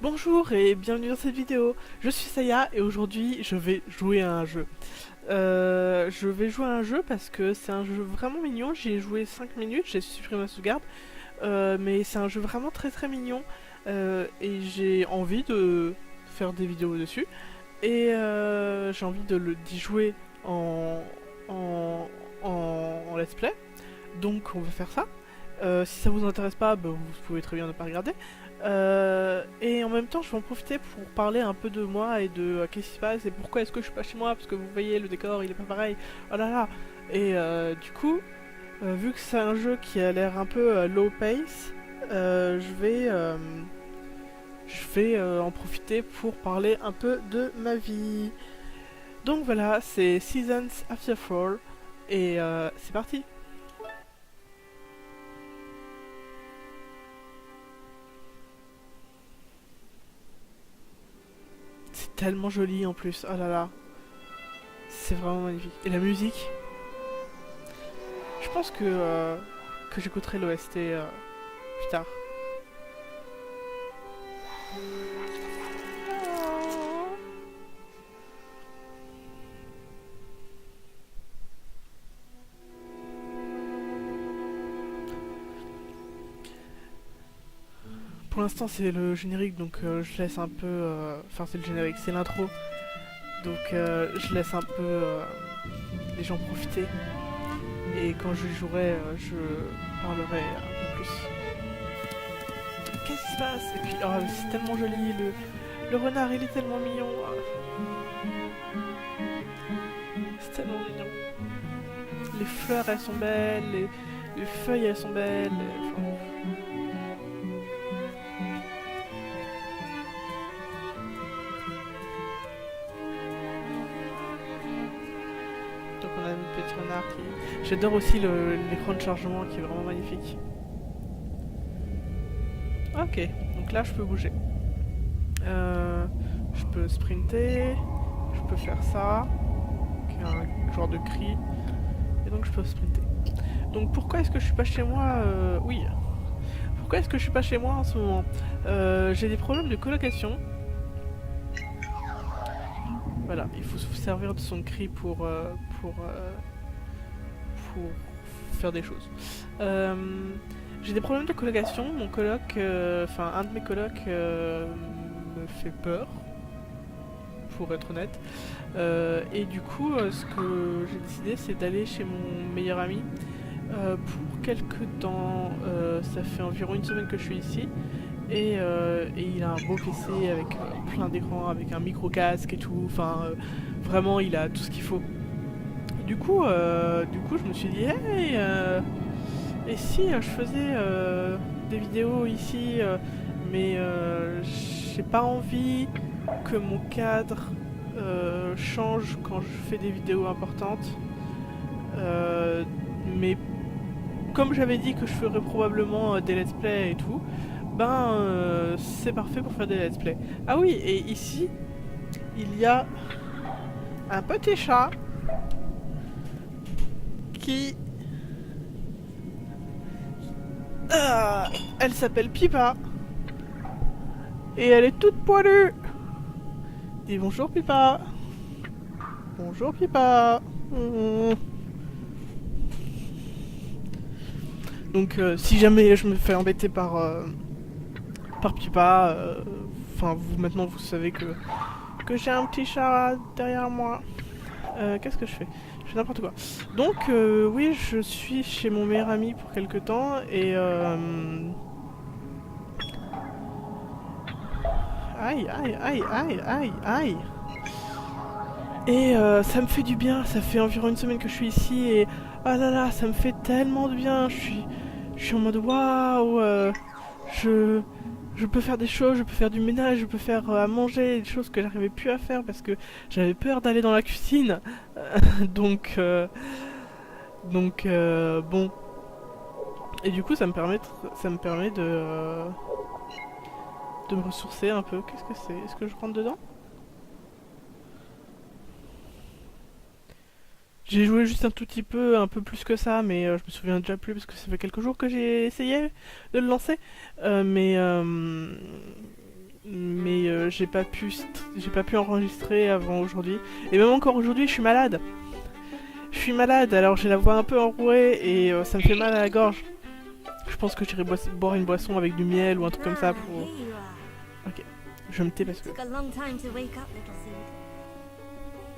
Bonjour et bienvenue dans cette vidéo. Je suis Saya et aujourd'hui je vais jouer à un jeu. Je vais jouer à un jeu parce que c'est un jeu vraiment mignon. J'y ai joué 5 minutes, j'ai supprimé ma sauvegarde. Mais c'est un jeu vraiment très mignon. Et j'ai envie de faire des vidéos dessus. Et j'ai envie d'y jouer en, en, en let's play. Donc on va faire ça. Si ça vous intéresse pas, bah, vous pouvez très bien ne pas regarder. Et en même temps, je vais en profiter pour parler un peu de moi et de qu'est-ce qui se passe et pourquoi est-ce que je suis pas chez moi, parce que vous voyez, le décor il est pas pareil. Oh là là. Et du coup, vu que c'est un jeu qui a l'air un peu low pace, je vais en profiter pour parler un peu de ma vie. Donc voilà, c'est Seasons After Fall et c'est parti. C'est tellement joli en plus, oh là là. C'est vraiment magnifique. Et la musique, je pense que j'écouterai l'OST plus tard. Pour l'instant c'est le générique donc je laisse un peu... Enfin c'est le générique, c'est l'intro. Donc je laisse un peu les gens profiter. Et quand je jouerai, je parlerai un peu plus. Qu'est-ce qui se passe? Et puis oh, c'est tellement joli, le renard il est tellement mignon. C'est tellement mignon. Les fleurs elles sont belles, les feuilles elles sont belles. Enfin, donc on a notre petit renard qui... J'adore aussi l'écran de chargement qui est vraiment magnifique. Ok, donc là je peux bouger. Je peux sprinter, je peux faire ça, qui est un genre de cri, et donc je peux sprinter. Donc pourquoi est-ce que je suis pas chez moi Oui. Pourquoi est-ce que je suis pas chez moi en ce moment? J'ai des problèmes de colocation. Voilà, il faut se servir de son cri pour faire des choses. J'ai des problèmes de colocation. Mon coloc, enfin un de mes colocs me fait peur, pour être honnête. Et du coup, ce que j'ai décidé, c'est d'aller chez mon meilleur ami pour quelques temps. Ça fait environ une semaine que je suis ici. Et il a un beau PC avec plein d'écrans, avec un micro casque et tout. Enfin, vraiment, il a tout ce qu'il faut. Du coup, je me suis dit, hey, et si je faisais des vidéos ici, mais j'ai pas envie que mon cadre change quand je fais des vidéos importantes. Mais comme j'avais dit que je ferais probablement des let's play et tout, ben c'est parfait pour faire des let's play. Ah oui, et ici, il y a un petit chat qui... elle s'appelle Pipa. Et elle est toute poilue. Dis bonjour Pipa. Bonjour Pipa. Donc si jamais je me fais embêter par Pipa, enfin vous maintenant vous savez que j'ai un petit chat derrière moi. Qu'est-ce que je fais? Je fais n'importe quoi. Donc oui, je suis chez mon meilleur ami pour quelque temps et aïe aïe aïe aïe aïe aïe. Et ça me fait du bien, ça fait environ une semaine que je suis ici et ah là là, ça me fait tellement de bien. Je suis en mode waouh, je je peux faire des choses, je peux faire du ménage, je peux faire à manger, des choses que j'arrivais plus à faire parce que j'avais peur d'aller dans la cuisine. donc bon. Et du coup, ça me permet de me ressourcer un peu. Qu'est-ce que c'est? Est-ce que je rentre dedans? J'ai joué juste un tout petit peu, un peu plus que ça, mais je me souviens déjà plus parce que ça fait quelques jours que j'ai essayé de le lancer. j'ai pas pu enregistrer avant aujourd'hui. Et même encore aujourd'hui, je suis malade. Je suis malade, alors j'ai la voix un peu enrouée et ça me fait mal à la gorge. Je pense que j'irai boire une boisson avec du miel ou un truc comme ça pour... Here you are. Ok, je vais me tais parce que... Took a long time to wake up, little seed.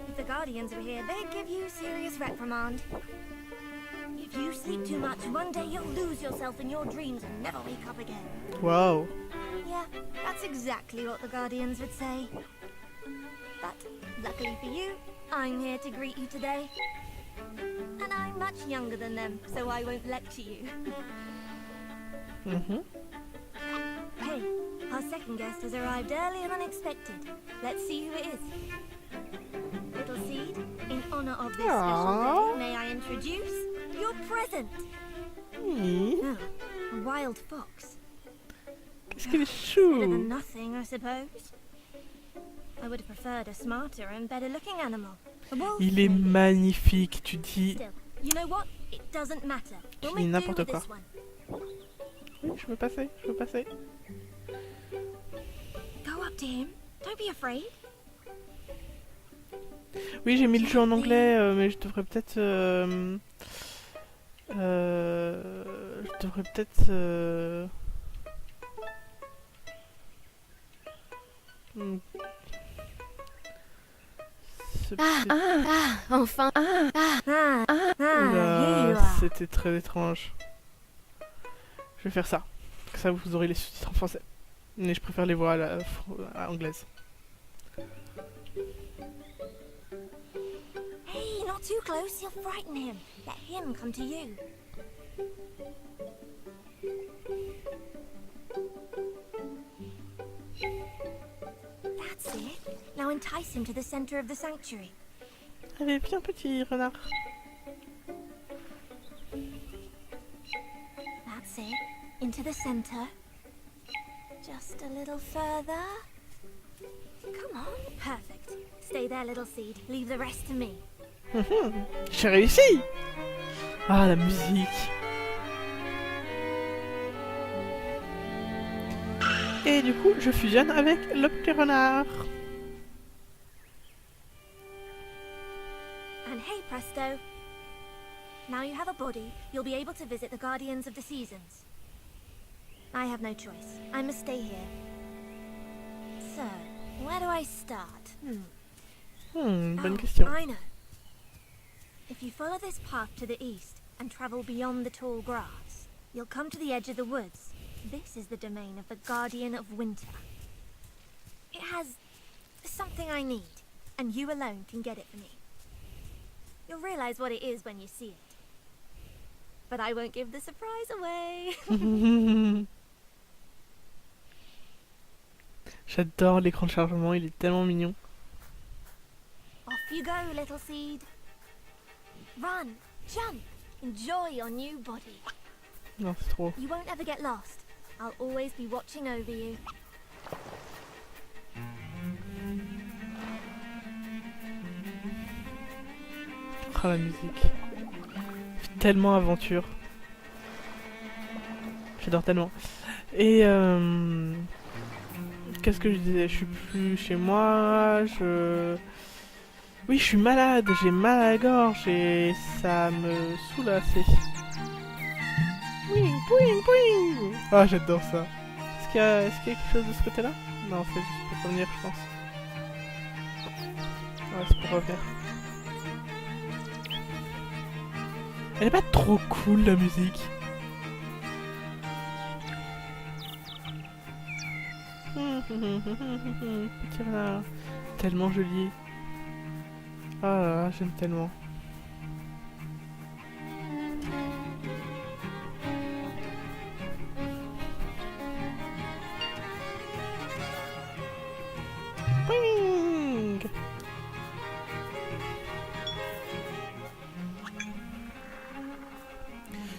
If the Guardians were here, they'd give you serious reprimand. If you sleep too much, one day you'll lose yourself in your dreams and never wake up again. Waouh. Yeah, that's exactly what the Guardians would say. But, luckily for you, I'm here to greet you today. And I'm much younger than them, so I won't lecture you. Hey, our second guest has arrived early and unexpected. Let's see who it is. Little Seed, in honor of this special day, may I introduce your present? Oui. Oh, a wild fox. Qu'est-ce qu'il est Better than chou. nothing, I suppose. I would have preferred a smarter and better looking animal. A wolf, Il est maybe. magnifique, tu dis... Still, you know what? It doesn't matter. We'll dis make do n'importe with quoi. this one. Oui, je peux passer, je peux passer. Go up to him. Don't be afraid. Oui, j'ai mis le jeu en anglais, mais je devrais peut-être... je devrais peut-être... Enfin. Here you Oula, are. c'était très étrange. Je vais faire ça. Comme ça, vous aurez les sous-titres en français. Mais je préfère les voix à anglaise. Hey, not too close. You'll frighten him. Let him come to you. That's it. Now entice him to the center of the sanctuary. Allez, viens, petit renard. That's it. Into the center. Just a little further. Come on. Perfect. Stay there, little seed. Leave the rest to me. J'ai réussi. Ah, la musique. Et du coup, je fusionne avec le petit renard. And hey, presto. Now you have a body, you'll be able to visit the Guardians of the Seasons. I have no choice. I must stay here. So, where do I start? Bonne question. I know. If you follow this path to the east and travel beyond the tall grass, you'll come to the edge of the woods. This is the domain of the Guardian of Winter. It has something I need, and you alone can get it for me. You'll realize what it is when you see it. But I won't give the surprise away. J'adore l'écran de chargement, il est tellement mignon. Off you go, little seed. Run, jump, enjoy your new body. Non, c'est trop. You won't ever get lost. I'll always be watching over you. Oh, la musique. Tellement aventure. J'adore tellement. Et qu'est-ce que je disais? Je suis plus chez moi, Oui, je suis malade, j'ai mal à la gorge et ça me saoule assez. Pouing, pouing, pouing. Ah, j'adore ça. Est-ce qu'il y a quelque chose de ce côté-là? Non, c'est juste pour revenir, je pense. Ouais, c'est pour revenir. Elle est pas trop cool, la musique. Petit renard. Tellement joli. Ah là là, j'aime tellement. Boing.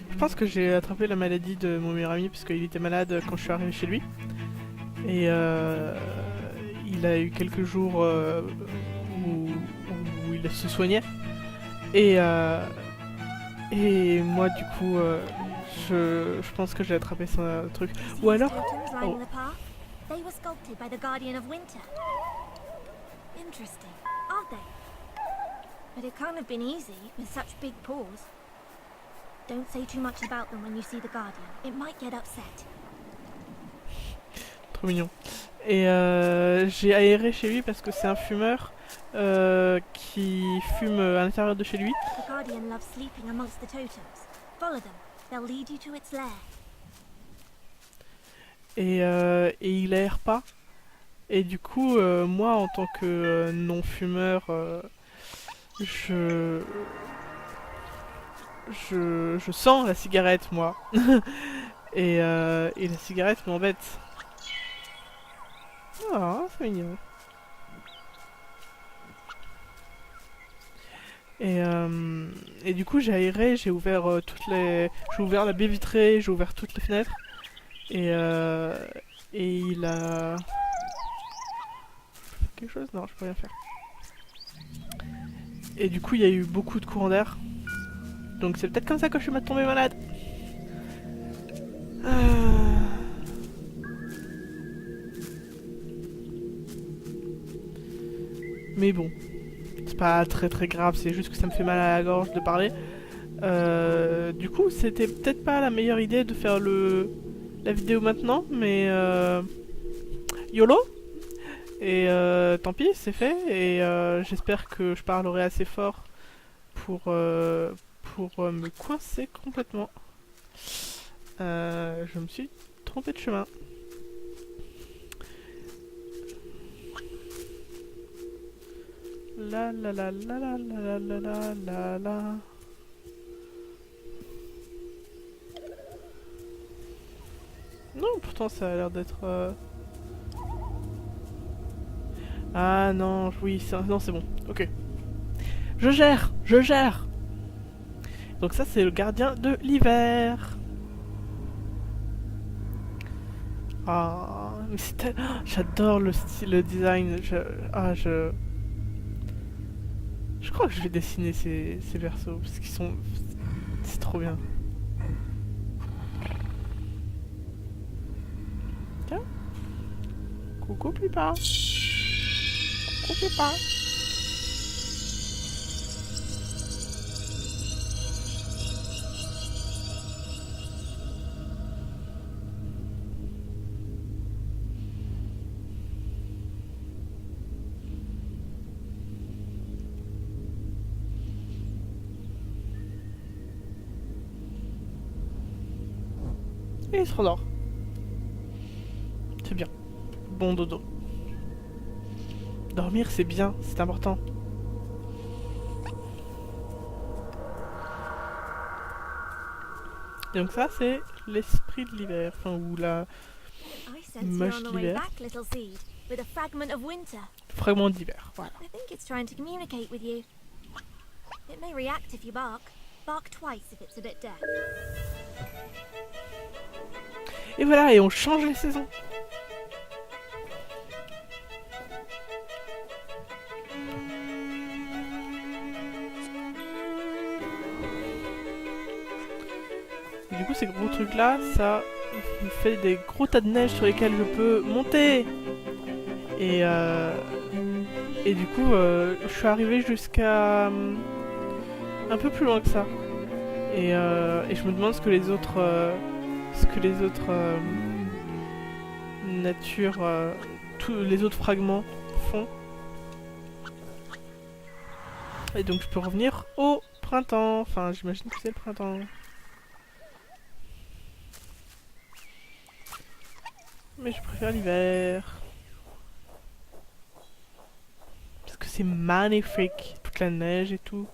Je pense que j'ai attrapé la maladie de mon meilleur ami parce qu'il était malade quand je suis arrivé chez lui. Et il a eu quelques jours où il se soignait. Et moi du coup je pense que j'ai attrapé son truc. Ou alors... Totems lining the path. They were sculpted by the Guardian of Winter. Interesting, aren't they? But it can't have been easy with such big paws. Don't say too much about them when you see the Guardian. It might get upset. Trop mignon. Et j'ai aéré chez lui parce que c'est un fumeur qui fume à l'intérieur de chez lui. The Guardian loves sleeping amongst the totems. Follow them. They'll lead you to its lair. Et il aère pas. Et du coup, moi en tant que non-fumeur, je sens la cigarette, moi. et la cigarette m'embête. Ah, c'est mignon. Et du coup, j'ai aéré, j'ai ouvert j'ai ouvert la baie vitrée, j'ai ouvert toutes les fenêtres. Et il a... quelque chose? Non, je peux rien faire. Et du coup, il y a eu beaucoup de courants d'air. Donc c'est peut-être comme ça que je suis tombée malade. Mais bon, c'est pas très grave, c'est juste que ça me fait mal à la gorge de parler. Du coup, c'était peut-être pas la meilleure idée de faire la vidéo maintenant, mais YOLO. Et tant pis, c'est fait. Et j'espère que je parlerai assez fort pour me coincer complètement. Je me suis trompée de chemin. La la la la la la la la la la. Non, pourtant ça a l'air d'être... Ah non, oui, non c'est bon, ok. Je gère. Donc ça c'est le gardien de l'hiver. Ah, mais c'était... J'adore le style, le design. Je crois que je vais dessiner ces persos parce qu'ils sont... C'est trop bien. Tiens. Coucou Pipa. Coucou Pipa. Et il se rendort. C'est bien. Bon dodo. Dormir c'est bien, c'est important. Et donc ça c'est l'esprit de l'hiver, enfin ou la I sense you're moche on the way d'hiver. back, little seed, with a fragment of winter. Fragment d'hiver, voilà. I think it's trying to communicate with you. It may react if you bark. Bark twice if it's a bit deaf. Et voilà, et on change les saisons. Et du coup, ces gros trucs là, ça me fait des gros tas de neige sur lesquels je peux monter. Et du coup, je suis arrivée jusqu'à un peu plus loin que ça. Et je me demande ce que les autres natures, tous les autres fragments font. Et donc je peux revenir au printemps. Enfin, j'imagine que c'est le printemps. Mais je préfère l'hiver. Parce que c'est magnifique. Toute la neige et tout.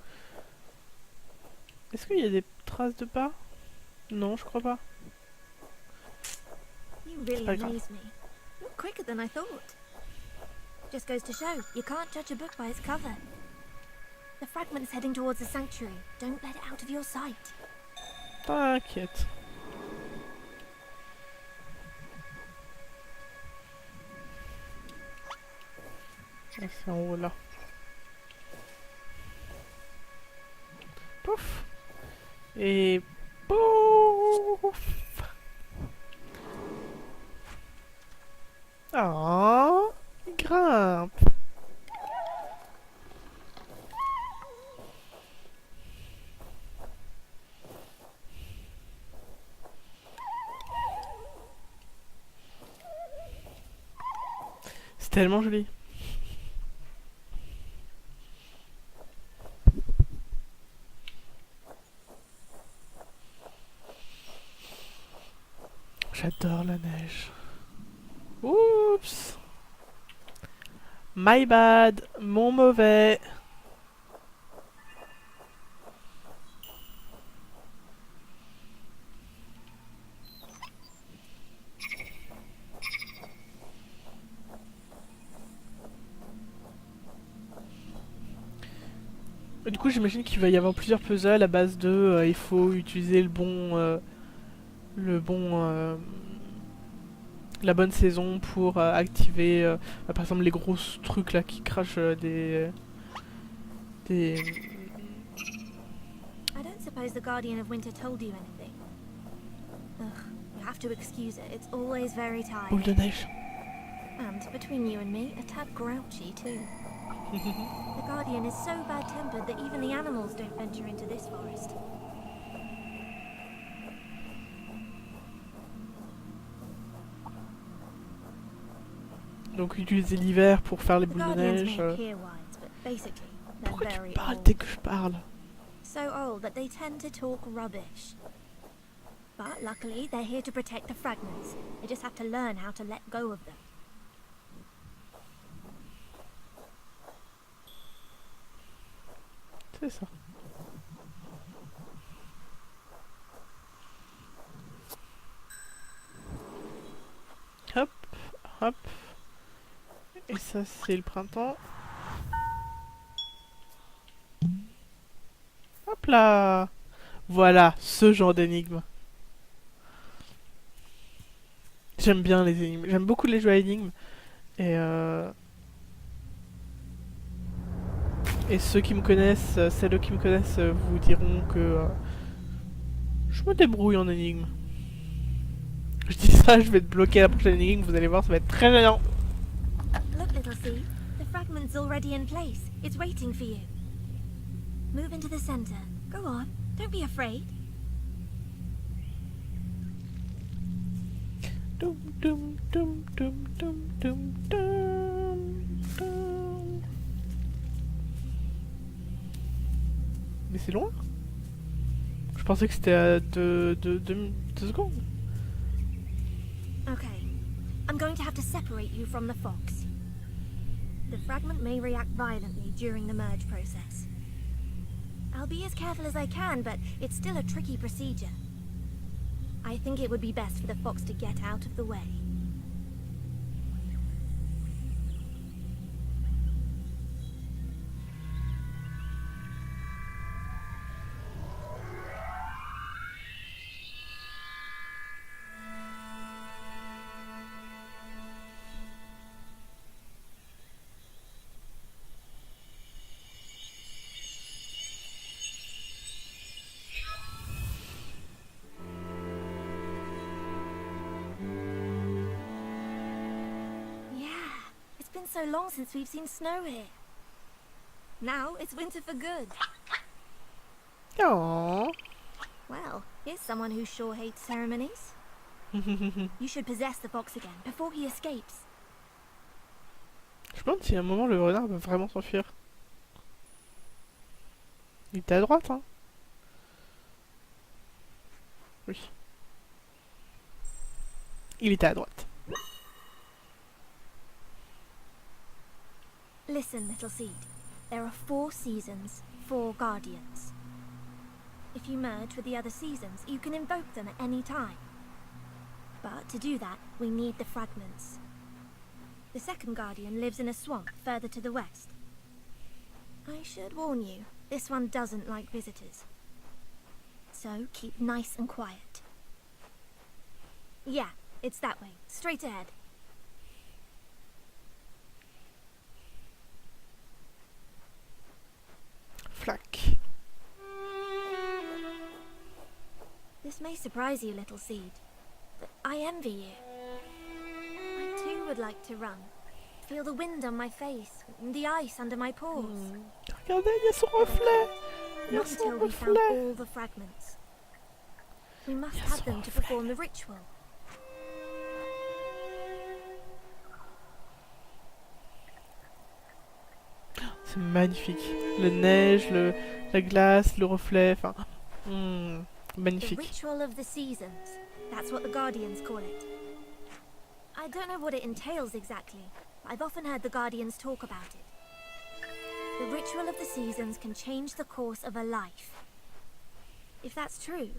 Est-ce qu'il y a des traces de pas? Non, je crois pas. You really Pas grave. amaze me. You're quicker than I thought. Just goes to show, you can't judge a book by its cover. The fragment's heading towards the sanctuary. Don't let it out of your sight. T'inquiète. Ah, c'est en haut là. Pouf. Et pouf. Oh, il grimpe. C'est tellement joli. J'adore la neige. Oups. My bad. Mon mauvais. Du coup, j'imagine qu'il va y avoir plusieurs puzzles à base de il faut utiliser le bon la bonne saison pour activer par exemple les gros trucs là qui crachent des I don't suppose the Guardian of Winter told you anything. Ugh, you have to excuse it. It's always very boules de tired. neige. And between you and me, a tad grouchy too. The Guardian is so bad-tempered that even the animals don't venture into this forest. Donc utiliser l'hiver pour faire les The boules de Guardians neige. may appear wise, but basically, they're Pourquoi tu very parles old. dès que je parle? So old that they tend to talk rubbish. But luckily, they're here to protect the fragments. They just have to learn how to let go of them. C'est ça. Hop, hop. Et ça, c'est le printemps. Hop là. Voilà, ce genre d'énigme. J'aime bien les énigmes. J'aime beaucoup les jeux à énigmes. Et ceux qui me connaissent, celles qui me connaissent, vous diront que je me débrouille en énigme. Je dis ça, je vais te bloquer la prochaine énigme, vous allez voir, ça va être très gênant. Look, little seed. The fragment's already in place. It's waiting for you. Move into the center. Go on. Don't be afraid. Dum, dum, dum, dum, dum, dum, dum, dum. Mais c'est loin. Je pensais que c'était à 2 secondes. Okay. I'm going to have to separate you from the fox. The fragment may react violently during the merge process. I'll be as careful as I can, but it's still a tricky procedure. I think it would be best for the fox to get out of the way. Been so long since we've seen snow here. Now it's winter for good. Oh. Well, here's someone who sure hates ceremonies. You should possess the fox again before he escapes. Je me demande si à un moment le renard va vraiment s'enfuir. Il était à droite, hein. Oui. Il était à droite. Listen, little seed. There are 4 seasons, 4 guardians. If you merge with the other seasons, you can invoke them at any time. But to do that, we need the fragments. The second guardian lives in a swamp further to the west. I should warn you, this one doesn't like visitors. So keep nice and quiet. Yeah, it's that way, straight ahead. Flac. This may surprise you, little seed, but I envy you. I too would like to run. Feel the wind on my face, and the ice under my paws. Regardez, il y a son reflet. Il y a Not son until we found reflet. all the fragments. We must Yes, have them to reflet. perform the ritual. C'est magnifique. La neige, la glace, le reflet, enfin... The magnifique. ritual of the seasons. That's what the Guardians call it. I don't know what it entails exactly. I've often heard the Guardians talk about it. The ritual of the seasons can change the course of a life. If that's true,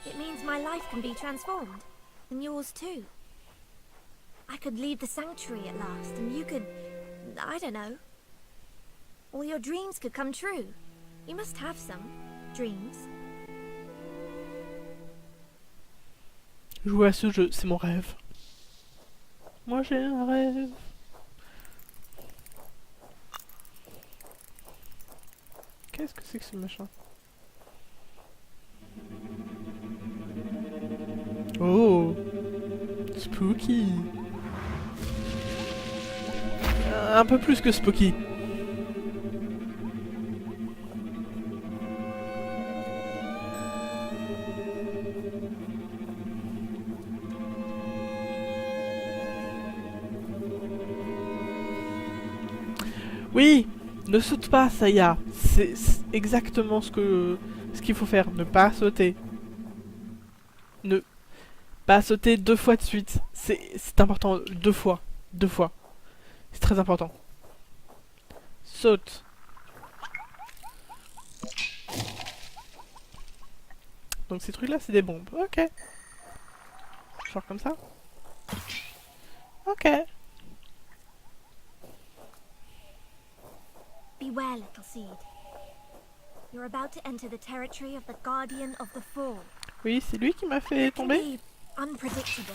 it means my life can be transformed. And yours too. I could leave the sanctuary at last, and you could... I don't know. All your dreams could come true. You must have some dreams. Jouer à ce jeu, c'est mon rêve. Moi j'ai un rêve. Qu'est-ce que c'est que ce machin? Oh, spooky. Un peu plus que spooky. Oui, ne saute pas, Saya. C'est exactement ce qu'il faut faire. Ne pas sauter. Ne pas sauter 2 fois de suite. C'est important. 2 fois. 2 fois. C'est très important. Saute. Donc ces trucs-là, c'est des bombes. Ok. Genre comme ça. Ok. Beware, little seed. You're about to enter the territory of the Guardian of the Fall. Oui, c'est lui qui m'a fait It can tomber. be unpredictable.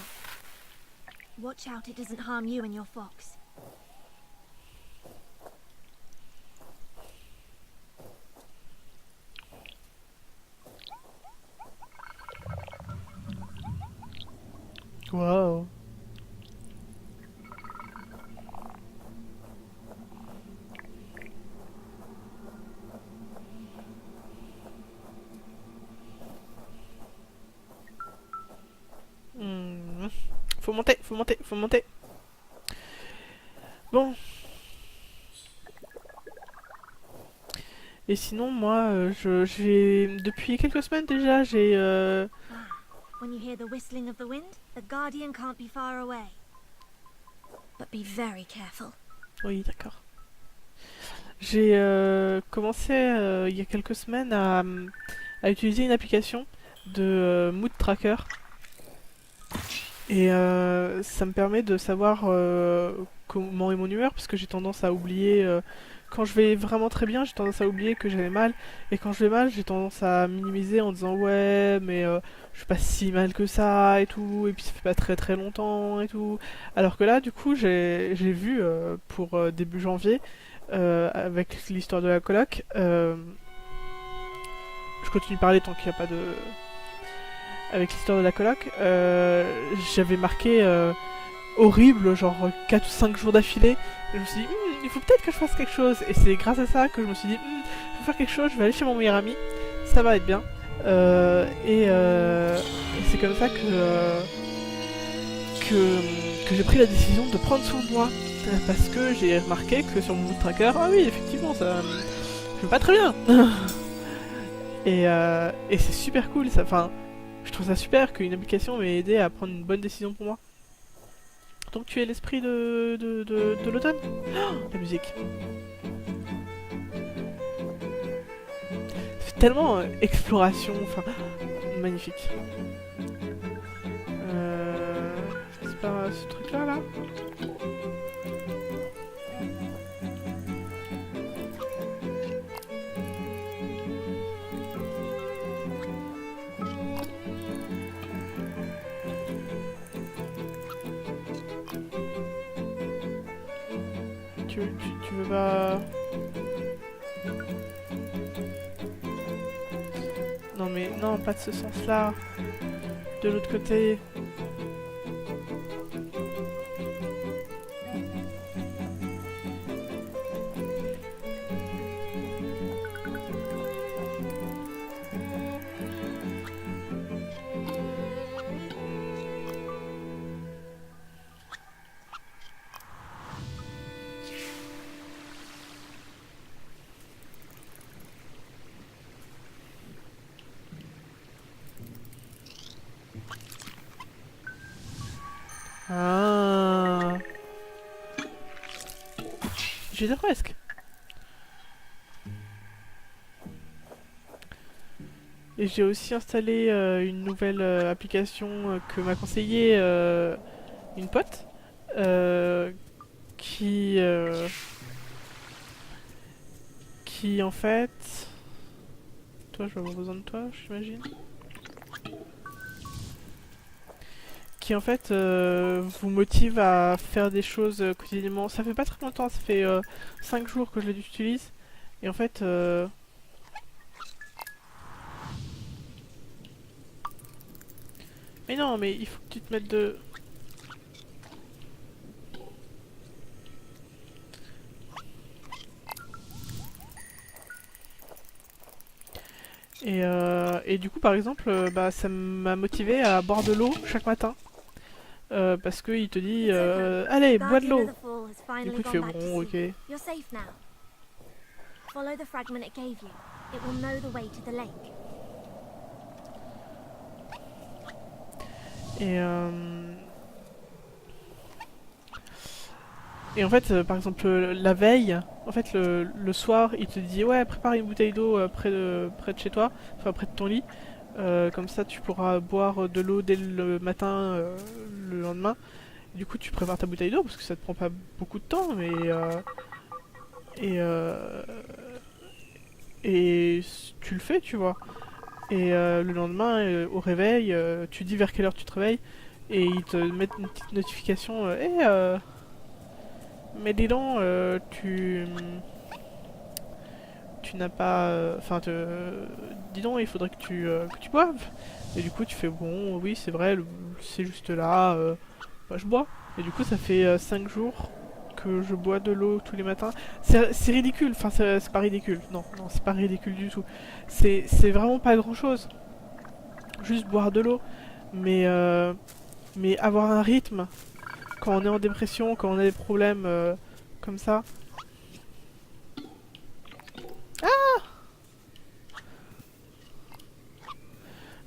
Watch out it doesn't harm you and your fox. Wow. Faut monter, faut monter, faut monter. Bon. Et sinon, moi, j'ai depuis quelques semaines déjà, j'ai When you hear the whistling of the wind, the Guardian can't be far away. But be very careful. oui, d'accord. J'ai commencé il y a quelques semaines à utiliser une application de mood tracker. Et ça me permet de savoir comment est mon humeur, parce que j'ai tendance à oublier... quand je vais vraiment très bien, j'ai tendance à oublier que j'avais mal. Et quand je vais mal, j'ai tendance à minimiser en disant ouais, mais je suis pas si mal que ça et tout. Et puis ça fait pas très très longtemps et tout. Alors que là, du coup, j'ai vu pour début janvier, avec l'histoire de la coloc, je continue de parler tant qu'il n'y a pas de... Avec l'histoire de la coloc, j'avais marqué horrible, genre 4 ou 5 jours d'affilée. Et je me suis dit, il faut peut-être que je fasse quelque chose. Et c'est grâce à ça que je me suis dit, je vais faire quelque chose, je vais aller chez mon meilleur ami, ça va être bien. Et c'est comme ça que j'ai pris la décision de prendre soin de moi. Parce que j'ai remarqué que sur mon mood tracker, ah oui, effectivement, ça je vais pas très bien. Et c'est super cool, ça. Enfin, je trouve ça super qu'une application m'ait aidé à prendre une bonne décision pour moi. Donc tu es l'esprit de l'automne. Oh, la musique. C'est tellement exploration, enfin, magnifique. C'est pas ce truc-là, là, tu veux pas... Non mais non, pas de ce sens-là. De l'autre côté. J'étais presque. Et j'ai aussi installé une nouvelle application que m'a conseillé une pote euh, qui qui en fait, toi je vais avoir besoin de toi, j'imagine. Qui en fait vous motive à faire des choses quotidiennement. Ça fait pas très longtemps, ça fait 5 jours que je l'utilise. Et en fait, mais non, mais il faut que tu te mettes de... Et du coup, par exemple, bah, ça m'a motivé à boire de l'eau chaque matin. Parce qu'il te dit, It's open. allez, The bois de Guardian of l'eau. the Fall has Du finally coup, tu gone fais back to bon, sea. ok. You're safe now. Follow the fragment it gave you. It will know the way to the lake. Et, et en fait, par exemple, la veille, en fait, le soir, il te dit, ouais, prépare une bouteille d'eau près de chez toi, enfin près de ton lit. Comme ça, tu pourras boire de l'eau dès le matin, le lendemain. Du coup, tu prépares ta bouteille d'eau parce que ça te prend pas beaucoup de temps, mais et euh, et tu le fais, tu vois. Et le lendemain, au réveil, tu dis vers quelle heure tu te réveilles et ils te mettent une petite notification. Mais dis donc, tu n'as pas, enfin, dis donc, il faudrait que tu boives. Et du coup, tu fais bon, oui, c'est vrai, c'est juste là. Bah, je bois. Et du coup, ça fait 5 jours que je bois de l'eau tous les matins. C'est ridicule, enfin, c'est pas ridicule. Non, non, c'est pas ridicule du tout. C'est vraiment pas grand chose. Juste boire de l'eau. Mais avoir un rythme quand on est en dépression, quand on a des problèmes comme ça.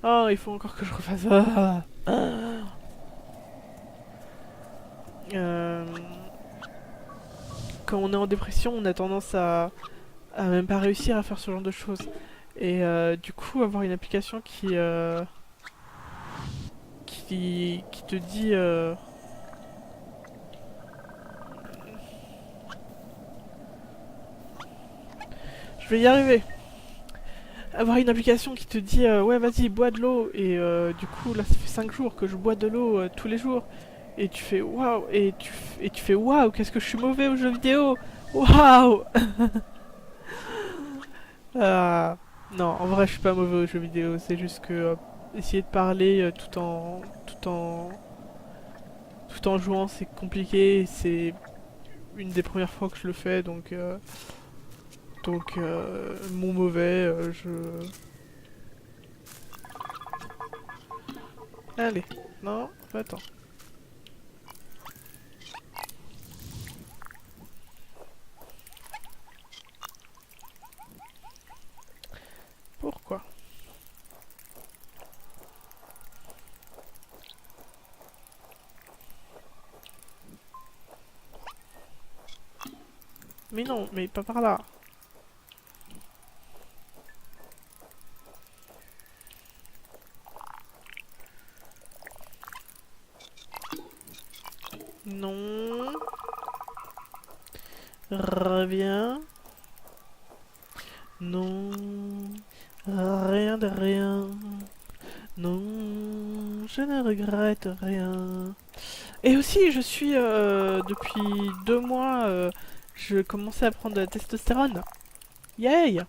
Oh, il faut encore que je refasse ça. Euh, Quand on est en dépression, on a tendance à même pas réussir à faire ce genre de choses. Et du coup, avoir une application qui te dit... Je vais y arriver. Avoir une application qui te dit ouais vas-y bois de l'eau et du coup là ça fait 5 jours que je bois de l'eau tous les jours et tu fais waouh et tu fais waouh qu'est-ce que je suis mauvais aux jeux vidéo waouh. Ah, non, en vrai, je suis pas mauvais aux jeux vidéo. C'est juste que essayer de parler tout en jouant, c'est compliqué. C'est une des premières fois que je le fais, donc mon mauvais, je. Allez, non, attends. Pourquoi? Mais non, mais pas par là. Non. Reviens. Non. Rien de rien. Non. Je ne regrette rien. Et aussi, je suis depuis 2 mois, je commençais à prendre de la testostérone. Yay!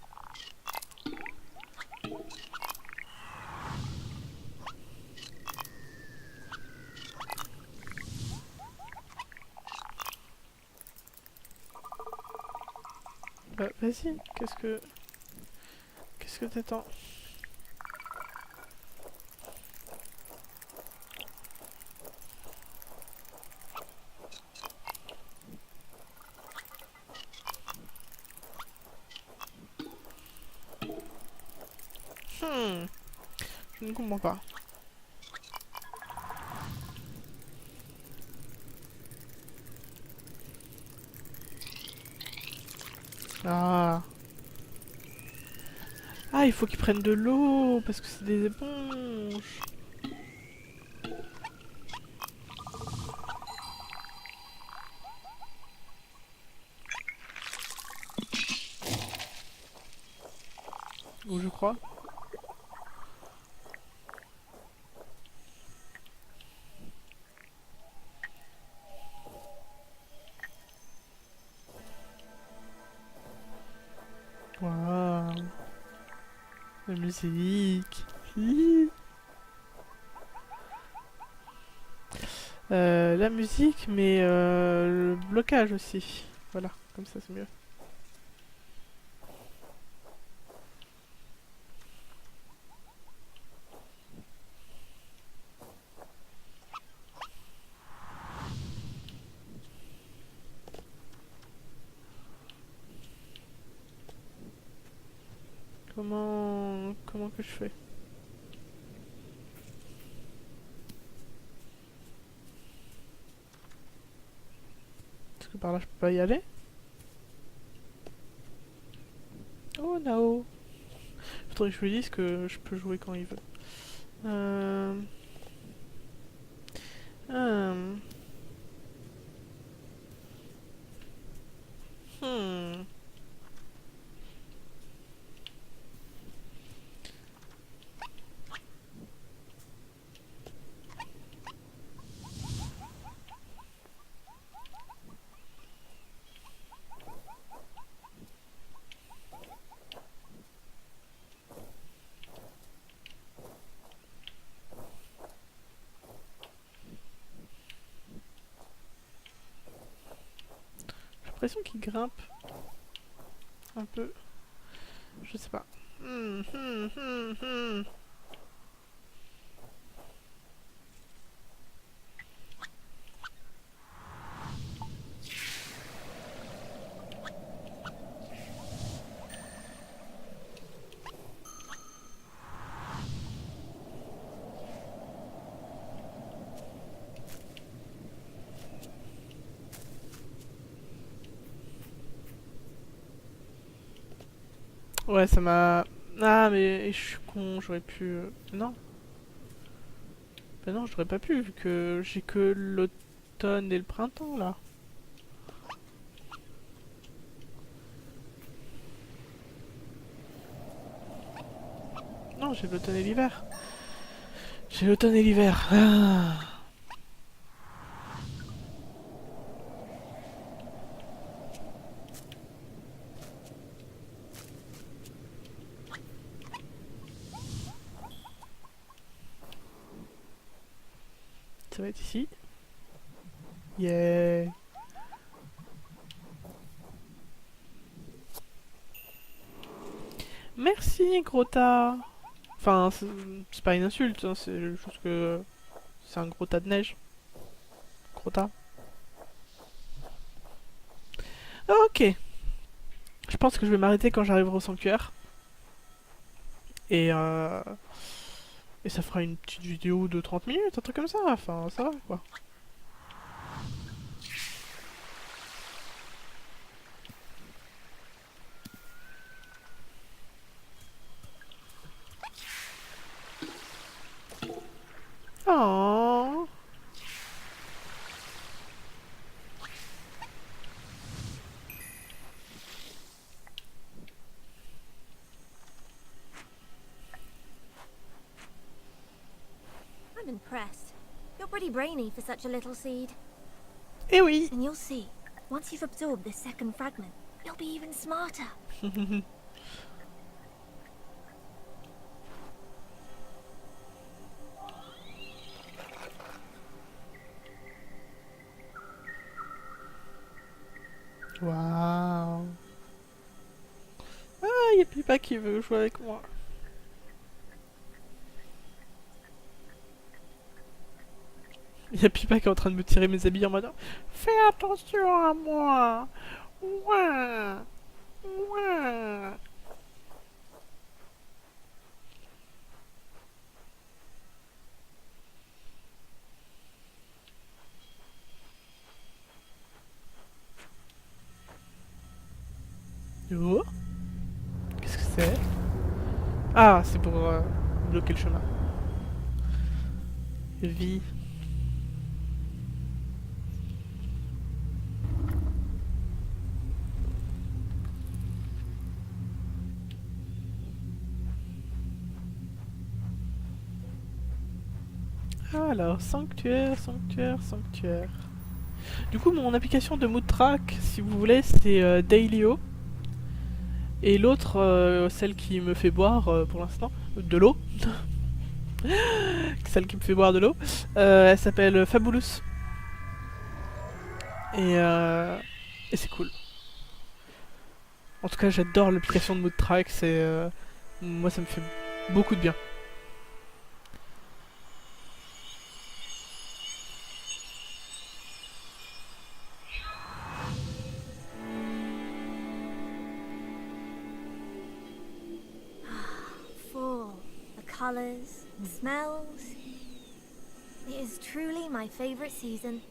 Bah, vas-y, qu'est-ce que t'attends? Je ne comprends pas. Ah. Ah, il faut qu'ils prennent de l'eau parce que c'est des éponges. Ou je crois. Waouh. La musique. Hi. La musique, mais le blocage aussi. Voilà, comme ça c'est mieux. Comment que je fais? Parce que par là je peux pas y aller. Oh no. Faudrait que je lui dise que je peux jouer quand il veut. Euh... Hmm. Hmm. J'ai l'impression qu'il grimpe un peu. Je sais pas. Hmm. Ouais, ça m'a... Ah, mais je suis con, j'aurais pu... Non. Ben non, j'aurais pas pu, vu que j'ai que l'automne et le printemps, là. Non, j'ai l'automne et l'hiver. J'ai l'automne et l'hiver. Ah. Ça va être ici. Yeah. Merci, gros tas. Enfin, c'est pas une insulte, hein, c'est juste que c'est un gros tas de neige. Gros tas. Ok. Je pense que je vais m'arrêter quand j'arriverai au sanctuaire. Et, euh... Et ça fera une petite vidéo de 30 minutes, un truc comme ça. Enfin, ça va, quoi. Oh. I'm impressed. You're pretty brainy for such a little seed. Eh oui. And you'll see, once you've absorbed this second fragment, you'll be even smarter. Waouh. Ah, y'a Pippa qui veut jouer avec moi. Y'a Pippa qui est en train de me tirer mes habits en mode fais attention à moi. Ouah. Ouah. Oh, qu'est-ce que c'est? Ah, c'est pour bloquer le chemin. Vie. Alors, sanctuaire, sanctuaire, sanctuaire. Du coup, mon application de mood track, si vous voulez, c'est Dailyo. Et l'autre, celle qui me fait boire pour l'instant, de l'eau. Celle qui me fait boire de l'eau, elle s'appelle Fabulous. Et c'est cool. En tout cas, j'adore l'application de mood track. Moi, ça me fait beaucoup de bien. Fall. The colours, the smells. It is truly my favourite season.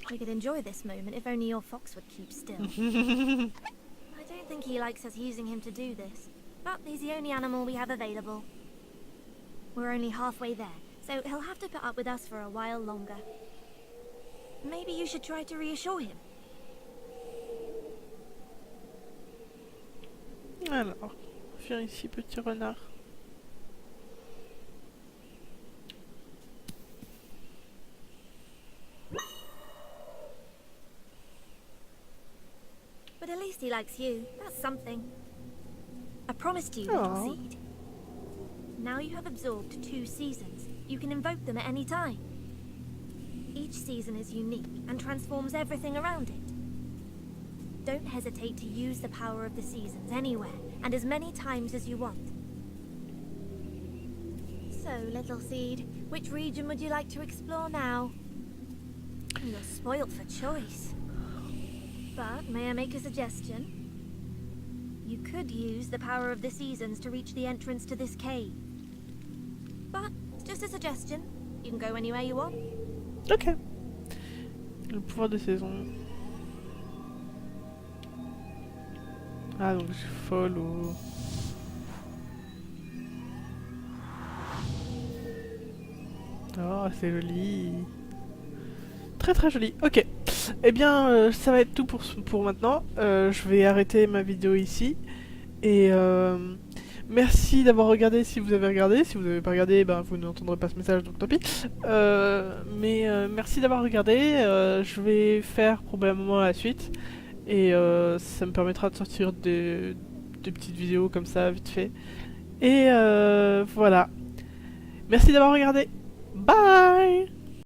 We could enjoy this moment if only your fox would keep still. I don't think he likes us using him to do this, but he's the only animal we have available. We're only halfway there, so he'll have to put up with us for a while longer. Maybe you should try to reassure him. Alors, viens ici, petit renard. But at least he likes you. That's something. I promised you, little Aw. seed. Now you have absorbed 2 seasons. You can invoke them at any time. Each season is unique and transforms everything around it. Don't hesitate to use the power of the seasons anywhere and as many times as you want. So, little seed, which region would you like to explore now? You're spoilt for choice. But may I make a suggestion? You could use the power of the seasons to reach the entrance to this cave. But it's just a suggestion. You can go anywhere you want. Ok. Le pouvoir de saison. Ah, donc je suis folle ou... Oh, c'est joli. Très très joli. Ok. Eh bien, ça va être tout pour maintenant. Je vais arrêter ma vidéo ici. Et merci d'avoir regardé si vous avez regardé. Si vous n'avez pas regardé, ben, vous n'entendrez pas ce message, donc tant pis. Mais merci d'avoir regardé. Je vais faire probablement la suite. Et ça me permettra de sortir des petites vidéos comme ça, vite fait. Et voilà. Merci d'avoir regardé. Bye!